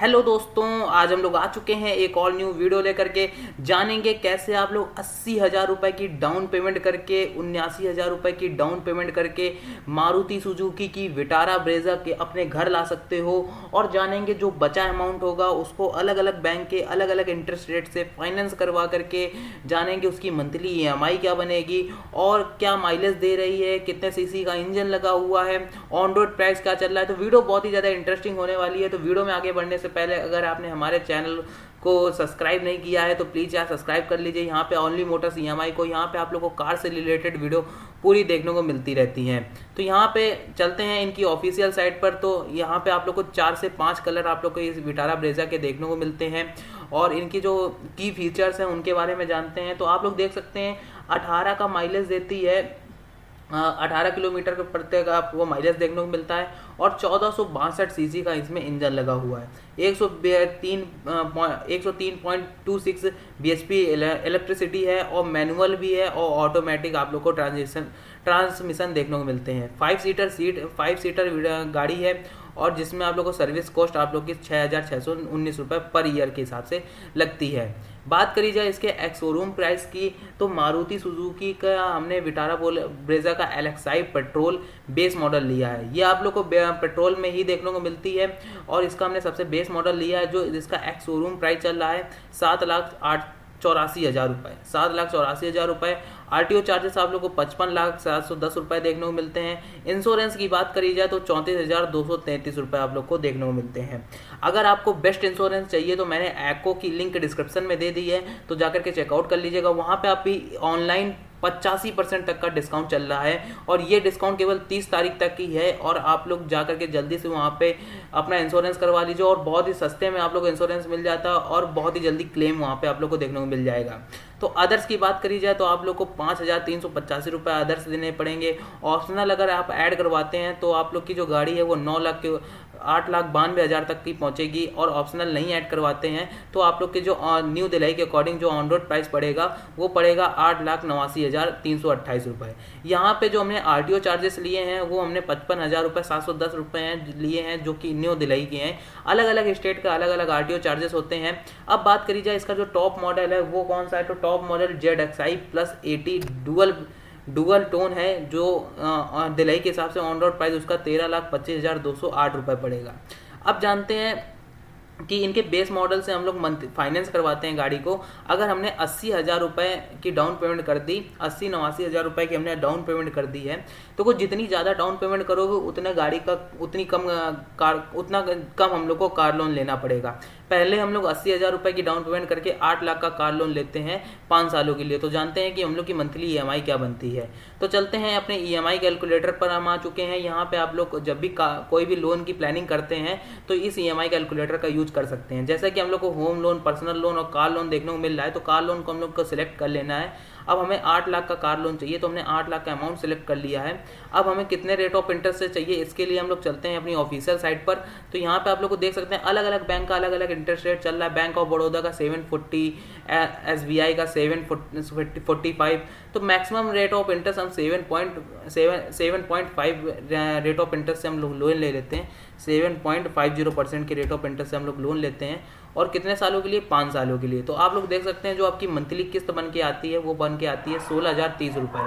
Hello दोस्तों, आज हम लोग आ चुके हैं एक और न्यू वीडियो लेकर के। जानेंगे कैसे आप लोग 80,000 रुपये की डाउन पेमेंट करके 79,000 रुपये की डाउन पेमेंट करके मारुति सुजुकी की विटारा ब्रेजा के अपने घर ला सकते हो। और जानेंगे जो बचा अमाउंट होगा उसको अलग अलग बैंक के अलग अलग इंटरेस्ट रेट से फाइनेंस करवा करके जानेंगे उसकी मंथली ईएमआई क्या बनेगी और क्या माइलेज दे रही है, कितने सीसी का इंजन लगा हुआ है, ऑन रोड प्राइस क्या चल रहा है। तो वीडियो बहुत ही ज़्यादा इंटरेस्टिंग होने वाली है। तो वीडियो में आगे बढ़ने से पहले अगर आपने हमारे चैनल को सब्सक्राइब नहीं किया है तो प्लीज़ यार सब्सक्राइब कर लीजिए। यहाँ पे ओनली मोटर्स ईएमआई को यहाँ पे आप लोगों को कार से रिलेटेड वीडियो पूरी देखने को मिलती रहती हैं। तो यहाँ पे चलते हैं इनकी ऑफिशियल साइट पर। तो यहाँ पे आप लोग को 4 से 5 कलर आप लोग को इस विटारा ब्रेजा के देखने को मिलते हैं और इनकी जो की फीचर्स हैं उनके बारे में जानते हैं। तो आप लोग देख सकते हैं 18 का माइलेज देती है, 18 किलोमीटर के प्रत्येक आपको माइलेज देखने को मिलता है और 1462 सीसी का इसमें इंजन लगा हुआ है। 103.26 बीएचपी इलेक्ट्रिसिटी है और मैनुअल भी है और ऑटोमेटिक आप लोग को ट्रांसमिशन देखने को मिलते हैं। 5 सीटर गाड़ी है और जिसमें आप लोग को सर्विस कॉस्ट आप लोग की 6,619 रुपये पर ईयर के हिसाब से लगती है। बात करी जाए इसके एक्स शोरूम प्राइस की तो मारुति सुजुकी का हमने विटारा ब्रेजा का एलेक्साई पेट्रोल बेस मॉडल लिया है। ये आप लोग को पेट्रोल में ही देखने को मिलती है और इसका हमने सबसे बेस मॉडल लिया है जो जिसका एक्स शोरूम प्राइस चल रहा है 7,84,000 रुपये, 7,84,000 रुपये। आरटीओ चार्जेस आप लोग को 55,710 रुपये देखने को मिलते हैं। इंश्योरेंस की बात करी जाए तो 34,233 रुपये आप लोग को देखने को मिलते हैं। अगर आपको बेस्ट इंश्योरेंस चाहिए तो मैंने एक्को की लिंक डिस्क्रिप्शन में दे दी है, तो जाकर के चेकआउट कर लीजिएगा। वहाँ पे आप भी ऑनलाइन 85% तक का डिस्काउंट चल रहा है और ये डिस्काउंट केवल 30 तारीख तक की है और आप लोग जाकर के जल्दी से वहाँ पे अपना इंश्योरेंस करवा लीजिए और बहुत ही सस्ते में आप लोग को इंश्योरेंस मिल जाता है और बहुत ही जल्दी क्लेम वहाँ पे आप लोग को देखने को मिल जाएगा। तो अदर्स की बात करी जाए तो आप लोग को 5,385 रुपये अदर्स देने पड़ेंगे। ऑप्शनल अगर आप ऐड करवाते हैं तो आप लोग की जो गाड़ी है वो 8,92,000 तक की पहुंचेगी और ऑप्शनल नहीं ऐड करवाते हैं तो आप लोग के जो न्यू दिलाई के अकॉर्डिंग जो ऑन रोड प्राइस पड़ेगा वो पड़ेगा 8,89,328 रुपये। यहाँ पे जो हमने आरटीओ चार्जेस लिए हैं वो हमने 55,710 रुपये लिए हैं जो कि न्यू दिलाई के हैं। अलग अलग स्टेट का अलग अलग आरटीओ चार्जेस होते हैं। अब बात करी जाए इसका जो टॉप मॉडल है वो कौन सा है, तो top model ZXi+80 dual tone है जो दिलाई के हिसाब से ऑन रोड प्राइस उसका 13,25,208 रुपये पड़ेगा। अब जानते हैं कि इनके बेस मॉडल से हम लोग मंथ फाइनेंस करवाते हैं गाड़ी को। अगर हमने 80,000 रुपये की डाउन पेमेंट कर दी, 80-89,000 रुपये की हमने डाउन पेमेंट कर दी है तो वो जितनी ज़्यादा डाउन पेमेंट करोगे उतना गाड़ी का उतना कम हम लोग को कार लोन लेना पड़ेगा। पहले हम लोग 80,000 रुपये की डाउन पेमेंट करके 8 लाख का कार लोन लेते हैं 5 सालों के लिए। तो जानते हैं कि हम लोग की मंथली ईएमआई क्या बनती है। तो चलते हैं अपने ईएमआई कैलकुलेटर पर हम आ चुके हैं। यहाँ पे आप लोग जब भी कोई भी लोन की प्लानिंग करते हैं तो इस ईएमआई कैलकुलेटर का यूज कर सकते हैं। जैसा कि हम लोग को होम लोन, पर्सनल लोन और कार लोन देखने को मिल रहा है तो कार लोन को हम लोग को सिलेक्ट कर लेना है। अब हमें 8 लाख का कार लोन चाहिए तो हमने 8 लाख का अमाउंट सेलेक्ट कर लिया है। अब हमें कितने रेट ऑफ इंटरेस्ट से चाहिए इसके लिए हम लोग चलते हैं अपनी ऑफिशियल साइट पर। तो यहाँ पे आप लोग को देख सकते हैं अलग अलग बैंक का अलग अलग इंटरेस्ट रेट चल रहा है। बैंक ऑफ बड़ौदा का 740, SBI का 745। तो मैक्सिमम रेट ऑफ इंटरेस्ट हम 7.5 रेट ऑफ इंटरेस्ट से हम लोग लोन ले लेते हैं। 7.50% के रेट ऑफ इंटरेस्ट से हम लोग लोन लेते हैं और कितने सालों के लिए, 5 सालों के लिए। तो आप लोग देख सकते हैं जो आपकी मंथली किस्त बन के आती है वो बन के आती है 16,030 रुपये।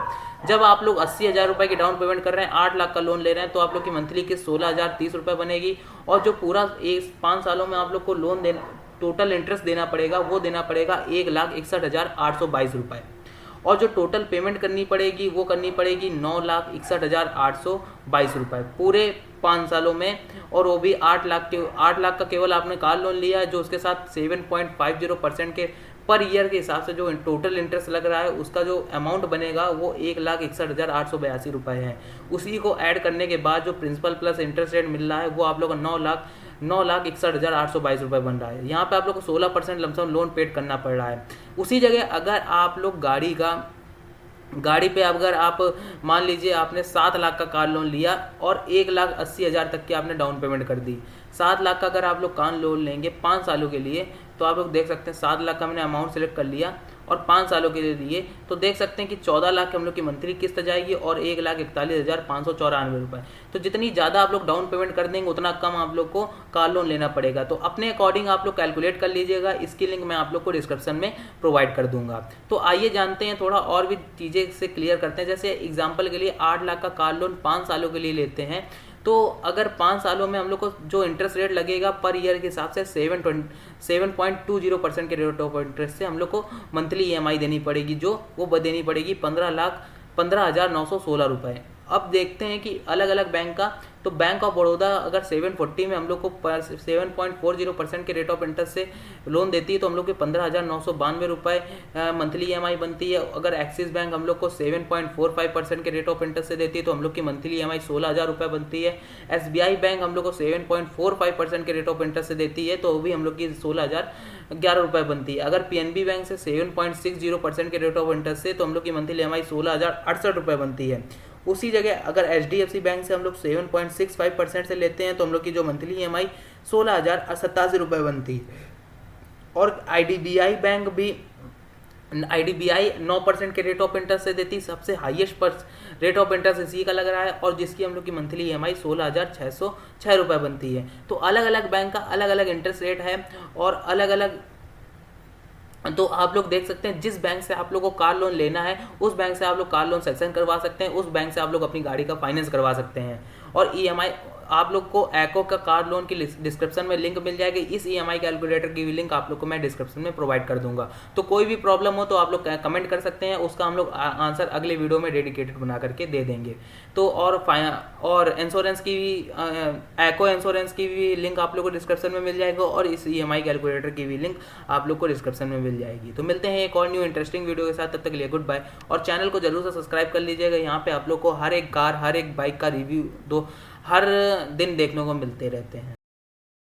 जब आप लोग 80,000 रुपये की डाउन पेमेंट कर रहे हैं, 8 लाख का लोन ले रहे हैं तो आप लोग की मंथली किस्त 16,030 रुपये बनेगी और जो पूरा 5 सालों में आप लोग को लोन देना, टोटल इंटरेस्ट देना पड़ेगा वो देना पड़ेगा 1,61,822 रुपये। और जो टोटल पेमेंट करनी पड़ेगी वो करनी पड़ेगी 9,61,822 रुपये पूरे 5 सालों में। और वो भी 8 लाख का केवल आपने कार लोन लिया है जो उसके साथ 7.50% के पर ईयर के हिसाब से जो टोटल इंटरेस्ट लग रहा है उसका जो अमाउंट बनेगा वो 1,61,882 रुपये है। उसी को ऐड करने के बाद जो प्रिंसिपल प्लस इंटरेस्ट रेट मिल रहा है वो आप लोग का 9,61,822 रुपये बन रहा है। यहाँ पे आप लोग को 16% लमसम लोन पेड करना पड़ रहा है। उसी जगह अगर आप लोग गाड़ी पे अगर आप मान लीजिए आपने 7 लाख का कार लोन लिया और 1,80,000 तक की आपने डाउन पेमेंट कर दी। 7 लाख का अगर आप लोग कार लोन लेंगे 5 सालों के लिए तो आप लोग देख सकते हैं 7 लाख का हमने अमाउंट सेलेक्ट कर लिया और 5 सालों के लिए तो देख सकते हैं कि 14 लाख की हम लोग की मंथली किस्त जाएगी और 1,41,594 रुपये। तो जितनी ज़्यादा आप लोग डाउन पेमेंट कर देंगे उतना कम आप लोग को कार लोन लेना पड़ेगा। तो अपने अकॉर्डिंग आप लोग कैलकुलेट कर लीजिएगा, इसकी लिंक मैं आप लोग को डिस्क्रिप्शन में प्रोवाइड कर दूंगा। तो आइए जानते हैं, थोड़ा और भी चीज़ें से क्लियर करते हैं। जैसे एग्जाम्पल के लिए 8 लाख का कार लोन 5 सालों के लिए लेते हैं, तो अगर 5 सालों में हम लोग को जो इंटरेस्ट रेट लगेगा पर ईयर के हिसाब से 7.20% के रेट ऑफ इंटरेस्ट से हम लोग को मंथली EMI देनी पड़ेगी, जो वो देनी पड़ेगी 15,15,916 रुपये। अब देखते हैं कि अलग अलग बैंक का, तो बैंक ऑफ बड़ौदा अगर 740 में हम लोग को 7.40% के रेट ऑफ इंटरेस्ट से लोन देती है तो हम लोग के 15,992 रुपये मंथली EMI बनती है। अगर एक्सिस बैंक हम लोग को 7.45% के रेट ऑफ इंटरेस्ट से देती है तो हम लोग की मंथली EMI 16,000 रुपये बनती है। SBI बैंक हम लोग को 7.45% के रेट ऑफ इंटरेस्ट से देती है तो वो भी हम लोग की 16,011 रुपये बनती है। अगर PNB बैंक से 7.60% के रेट ऑफ इंटरेस्ट से तो हम लोग की मंथली EMI 16,068 रुपये बनती है। उसी जगह अगर HDFC बैंक से हम लोग 7.65% से लेते हैं तो हम लोग की जो मंथली EMI 16,087 रुपये बनती है। और IDBI बैंक भी, IDBI 9% के रेट ऑफ इंटरेस्ट से देती है, सबसे हाईएस्ट रेट ऑफ इंटरेस्ट इसी का लग रहा है और जिसकी हम लोग की मंथली EMI 16,606 रुपये बनती है। तो अलग अलग बैंक का अलग अलग इंटरेस्ट रेट है और अलग अलग, तो आप लोग देख सकते हैं जिस बैंक से आप लोग को कार लोन लेना है उस बैंक से आप लोग कार लोन सेक्शन करवा सकते हैं, उस बैंक से आप लोग अपनी गाड़ी का फाइनेंस करवा सकते हैं। और EMI आप लोग को एको का कार लोन की डिस्क्रिप्शन में लिंक मिल जाएगी, इस EMI कैलकुलेटर की भी लिंक आप लोग को मैं डिस्क्रिप्शन में प्रोवाइड कर दूंगा। तो कोई भी प्रॉब्लम हो तो आप लोग कमेंट कर सकते हैं, उसका हम लोग आंसर अगले वीडियो में डेडिकेटेड बना करके दे देंगे। तो और इंश्योरेंस की भी, एको इंश्योरेंस की भी लिंक आप लोग को डिस्क्रिप्शन में मिल जाएगा और इस EMI कैलकुलेटर की भी लिंक आप लोग को डिस्क्रिप्शन में मिल जाएगी। तो मिलते हैं एक और न्यू इंटरेस्टिंग वीडियो के साथ, तब तक के लिए गुड बाय। और चैनल को जरूर से सब्सक्राइब कर लीजिएगा, यहाँ पे आप लोग को हर एक कार हर एक बाइक का रिव्यू हर दिन देखने को मिलते रहते हैं।